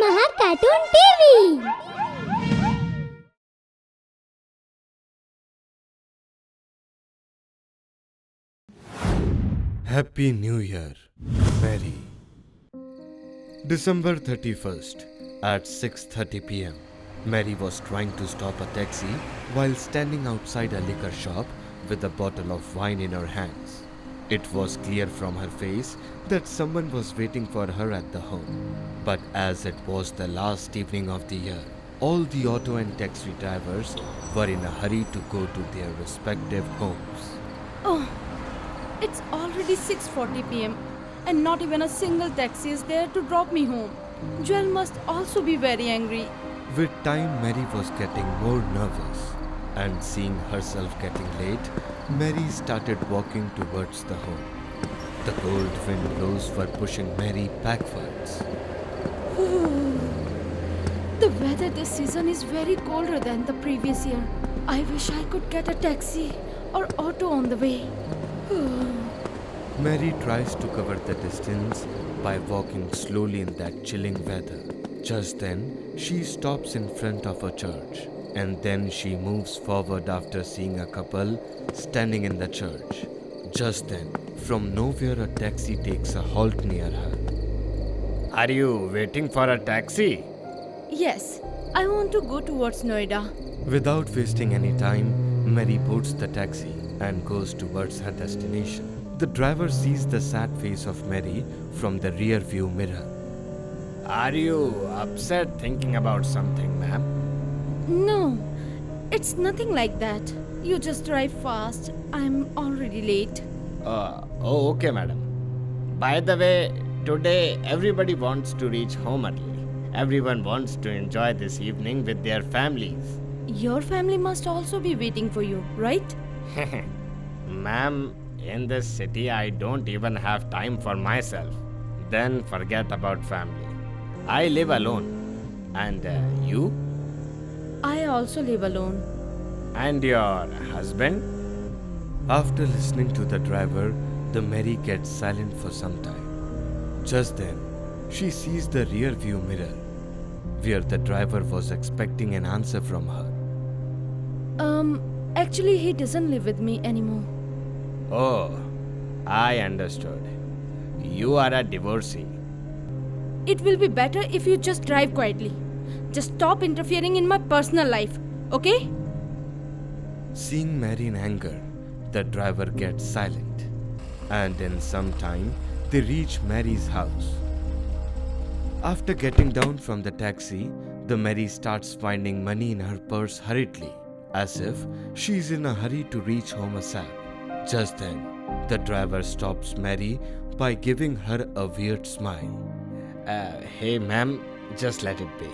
Maha Cartoon TV. Happy New Year, Mary. December 31st at 6:30 p.m. Mary was trying to stop a taxi while standing outside a liquor shop with a bottle of wine in her hands. It was clear from her face that someone was waiting for her at the home. But as it was the last evening of the year, all the auto and taxi drivers were in a hurry to go to their respective homes. Oh, it's already 6:40 p.m. and not even a single taxi is there to drop me home. Joel must also be very angry. With time, Mary was getting more nervous, and seeing herself getting late, Mary started walking towards the home. The cold wind blows were pushing Mary backwards. The weather this season is very colder than the previous year. I wish I could get a taxi or auto on the way. Mary tries to cover the distance by walking slowly in that chilling weather. Just then, she stops in front of a church, and then she moves forward after seeing a couple standing in the church. Just then, from nowhere, a taxi takes a halt near her. Are you waiting for a taxi? Yes, I want to go towards Noida. Without wasting any time, Mary boards the taxi and goes towards her destination. The driver sees the sad face of Mary from the rear view mirror. Are you upset thinking about something, ma'am? No, it's nothing like that. You just drive fast. I'm already late. Okay, madam. By the way, today everybody wants to reach home early. Everyone wants to enjoy this evening with their families. Your family must also be waiting for you, right? Ma'am, in this city I don't even have time for myself. Then forget about family. I live alone. And you? I also live alone. And your husband? After listening to the driver, the Mary gets silent for some time. Just then, she sees the rear view mirror, where the driver was expecting an answer from her. Actually he doesn't live with me anymore. Oh, I understood. You are a divorcee. It will be better if you just drive quietly. Just stop interfering in my personal life, okay? Seeing Mary in anger, the driver gets silent. And in some time, they reach Mary's house. After getting down from the taxi, the Mary starts finding money in her purse hurriedly, as if she's in a hurry to reach home ASAP. Just then, the driver stops Mary by giving her a weird smile. Hey ma'am, just let it be.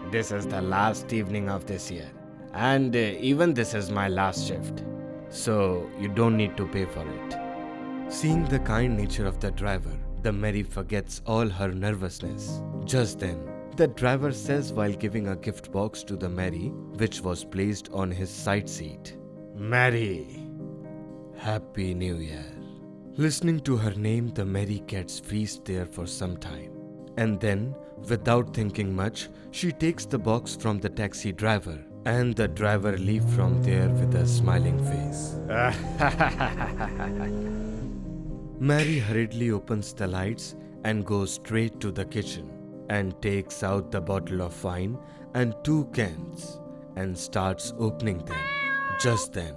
This is the last evening of this year. And even this is my last shift. So you don't need to pay for it. Seeing the kind nature of the driver, the Mary forgets all her nervousness. Just then, the driver says while giving a gift box to the Mary, which was placed on his side seat, Mary, Happy New Year. Listening to her name, the Mary gets freezed there for some time. And then, without thinking much, she takes the box from the taxi driver, and the driver leaves from there with a smiling face. Mary hurriedly opens the lights and goes straight to the kitchen and takes out the bottle of wine and 2 cans and starts opening them. Just then,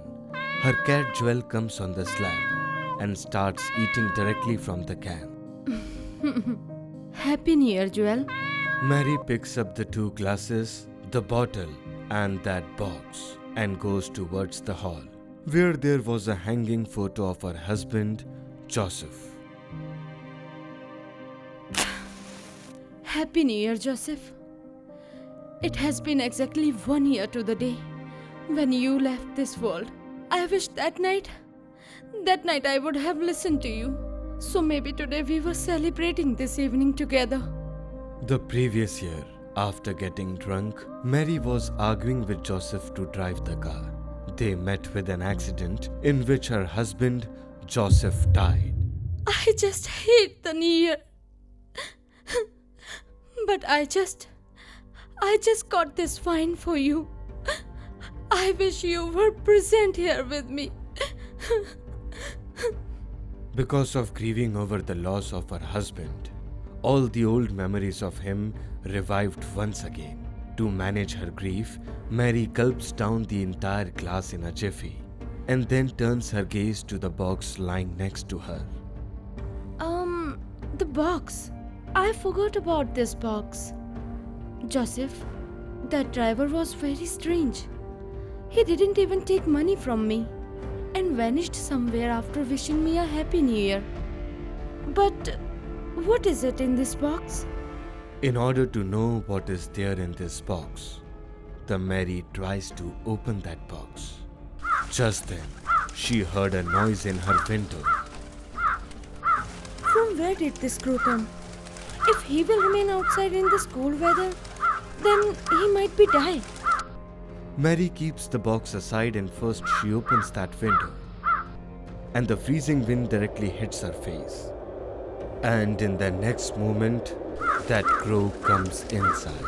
her cat Joel comes on the slab and starts eating directly from the can. Happy New Year, Joel. Mary picks up the 2 glasses, the bottle, and that box and goes towards the hall, where there was a hanging photo of her husband, Joseph. Happy New Year, Joseph. It has been exactly 1 year to the day when you left this world. I wish that night I would have listened to you. So maybe today we were celebrating this evening together. The previous year, after getting drunk, Mary was arguing with Joseph to drive the car. They met with an accident in which her husband, Joseph, died. I just hate the New Year. But I just I just got this wine for you. I wish you were present here with me. Because of grieving over the loss of her husband, all the old memories of him revived once again. To manage her grief, Mary gulps down the entire glass in a jiffy and then turns her gaze to the box lying next to her. The box. I forgot about this box. Joseph, that driver was very strange. He didn't even take money from me and vanished somewhere after wishing me a happy new year. But what is it in this box? In order to know what is there in this box, the Mary tries to open that box. Just then, she heard a noise in her window. From where did this crow come? If he will remain outside in this cold weather, then he might be die. Mary keeps the box aside and first she opens that window. And the freezing wind directly hits her face. And in the next moment, that crow comes inside.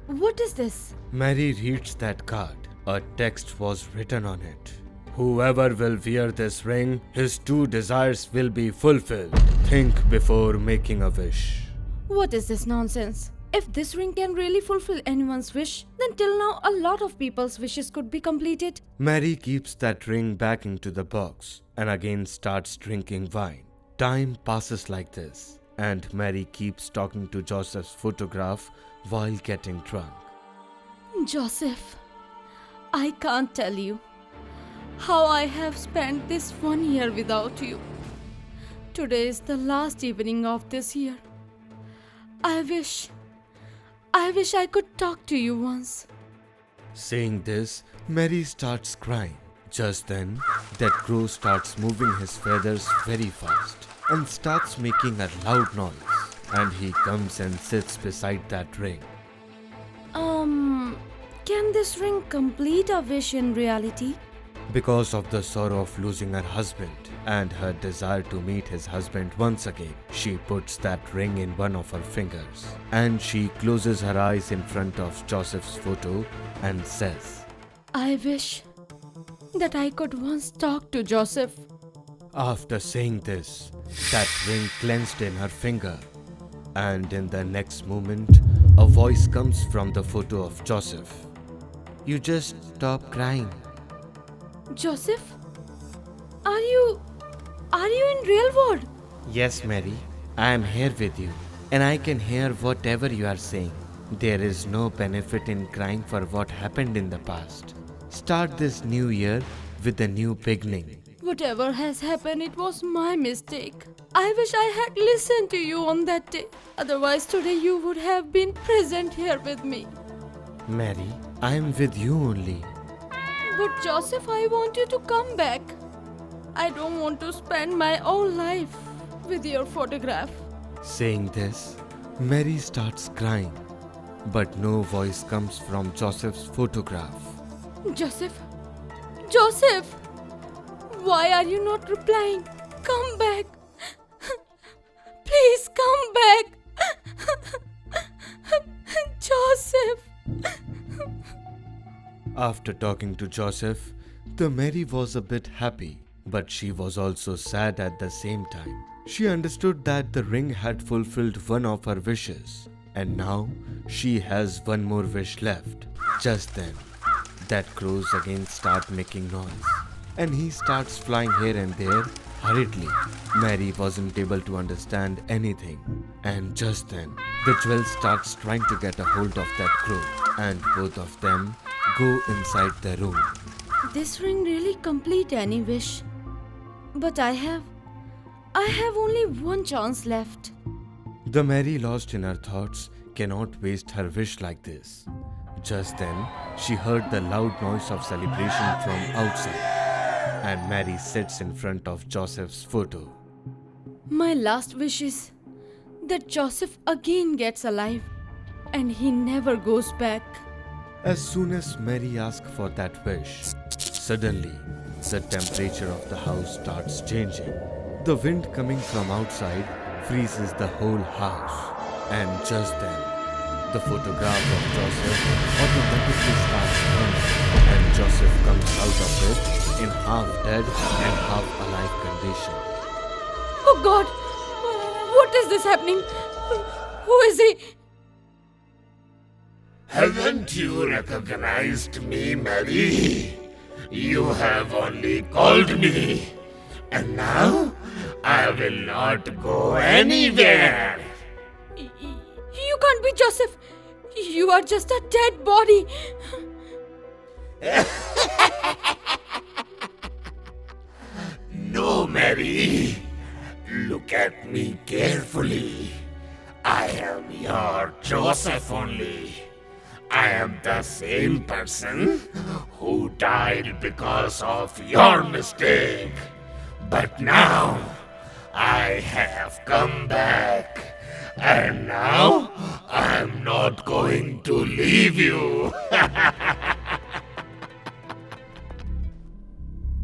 What is this? Mary reads that card. A text was written on it. Whoever will wear this ring, his 2 desires will be fulfilled. Think before making a wish. What is this nonsense? If this ring can really fulfill anyone's wish, then till now a lot of people's wishes could be completed. Mary keeps that ring back into the box and again starts drinking wine. Time passes like this, and Mary keeps talking to Joseph's photograph while getting drunk. Joseph, I can't tell you how I have spent this 1 year without you. Today is the last evening of this year. I wish I could talk to you once. Saying this, Mary starts crying. Just then, that crow starts moving his feathers very fast and starts making a loud noise. And he comes and sits beside that ring. Can this ring complete a wish in reality? Because of the sorrow of losing her husband and her desire to meet his husband once again, she puts that ring in one of her fingers and she closes her eyes in front of Joseph's photo and says, I wish that I could once talk to Joseph. After saying this, that ring clenched in her finger, and in the next moment, a voice comes from the photo of Joseph. You just stop crying. Joseph? Are you in real world? Yes, Mary, I am here with you, and I can hear whatever you are saying. There is no benefit in crying for what happened in the past. Start this new year with a new beginning. Whatever has happened, it was my mistake. I wish I had listened to you on that day. Otherwise, today you would have been present here with me. Mary, I am with you only. But Joseph, I want you to come back. I don't want to spend my whole life with your photograph. Saying this, Mary starts crying, but no voice comes from Joseph's photograph. Joseph? Joseph! Why are you not replying? Come back! Please come back! Joseph! After talking to Joseph, the Mary was a bit happy, but she was also sad at the same time. She understood that the ring had fulfilled one of her wishes, and now she has one more wish left. Just then, that crows again start making noise, and he starts flying here and there hurriedly. Mary wasn't able to understand anything, and just then, the jewel starts trying to get a hold of that crow, and both of them go inside the room. This ring really complete any wish. But I have only one chance left. The Mary, lost in her thoughts, cannot waste her wish like this. Just then, she heard the loud noise of celebration from outside, and Mary sits in front of Joseph's photo. My last wish is that Joseph again gets alive and he never goes back. As soon as Mary asks for that wish, suddenly the temperature of the house starts changing. The wind coming from outside freezes the whole house, and just then The photograph of Joseph automatically starts burning, and Joseph comes out of it in half dead and half alive condition. Oh God! What is this happening? Who is he? Haven't you recognized me, Mary? You have only called me, and now I will not go anywhere. You can't be Joseph. You are just a dead body. No, Mary. Look at me carefully. I am your Joseph only. I am the same person who died because of your mistake. But now I have come back. And now I'm not going to leave you.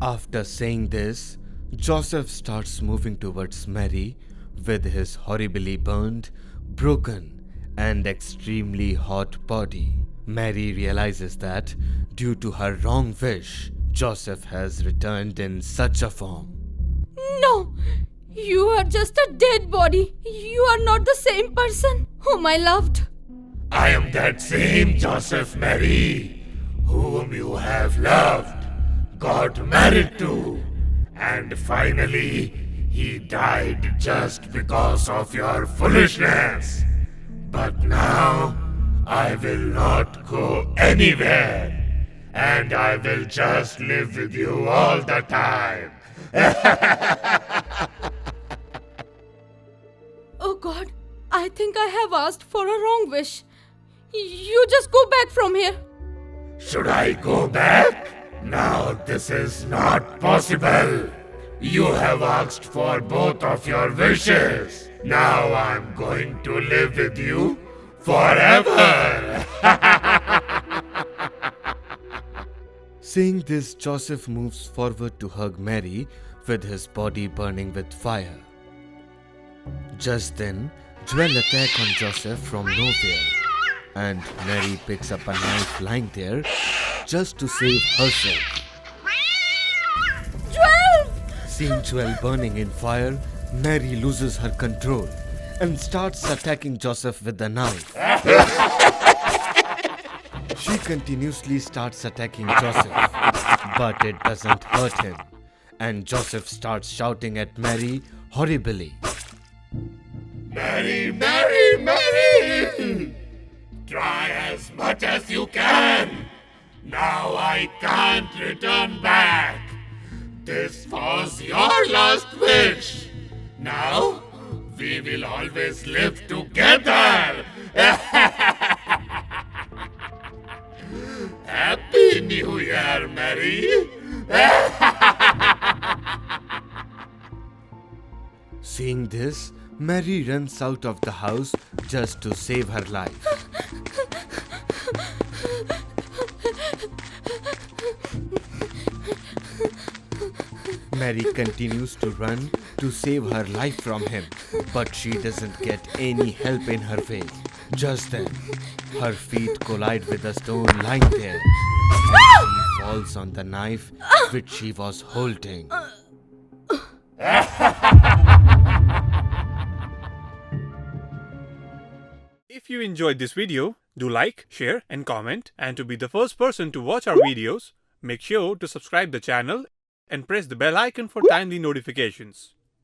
After saying this, Joseph starts moving towards Mary with his horribly burned, broken, and extremely hot body. Mary realizes that, due to her wrong wish, Joseph has returned in such a form. No! You are just a dead body. You are not the same person whom I loved. I am that same Joseph, Mary, whom you have loved, got married to, and finally he died just because of your foolishness. But now I will not go anywhere, and I will just live with you all the time. Oh God, I think I have asked for a wrong wish. You just go back from here. Should I go back? No, this is not possible. You have asked for both of your wishes. Now I'm going to live with you forever. Saying this, Joseph moves forward to hug Mary with his body burning with fire. Just then, Joel attacks on Joseph from nowhere, and Mary picks up a knife lying there just to save herself. Joel! Seeing Joel burning in fire, Mary loses her control and starts attacking Joseph with the knife. She continuously starts attacking Joseph, but it doesn't hurt him, and Joseph starts shouting at Mary horribly. Mary, Mary, Mary! Try as much as you can. Now I can't return back. This was your last wish. Now we will always live together. Happy New Year, Mary. Seeing this, Mary runs out of the house just to save her life. Mary continues to run to save her life from him, but she doesn't get any help in her way. Just then, her feet collide with a stone lying there, and she falls on the knife which she was holding. If you enjoyed this video, do like, share and comment, and to be the first person to watch our videos, make sure to subscribe the channel and press the bell icon for timely notifications.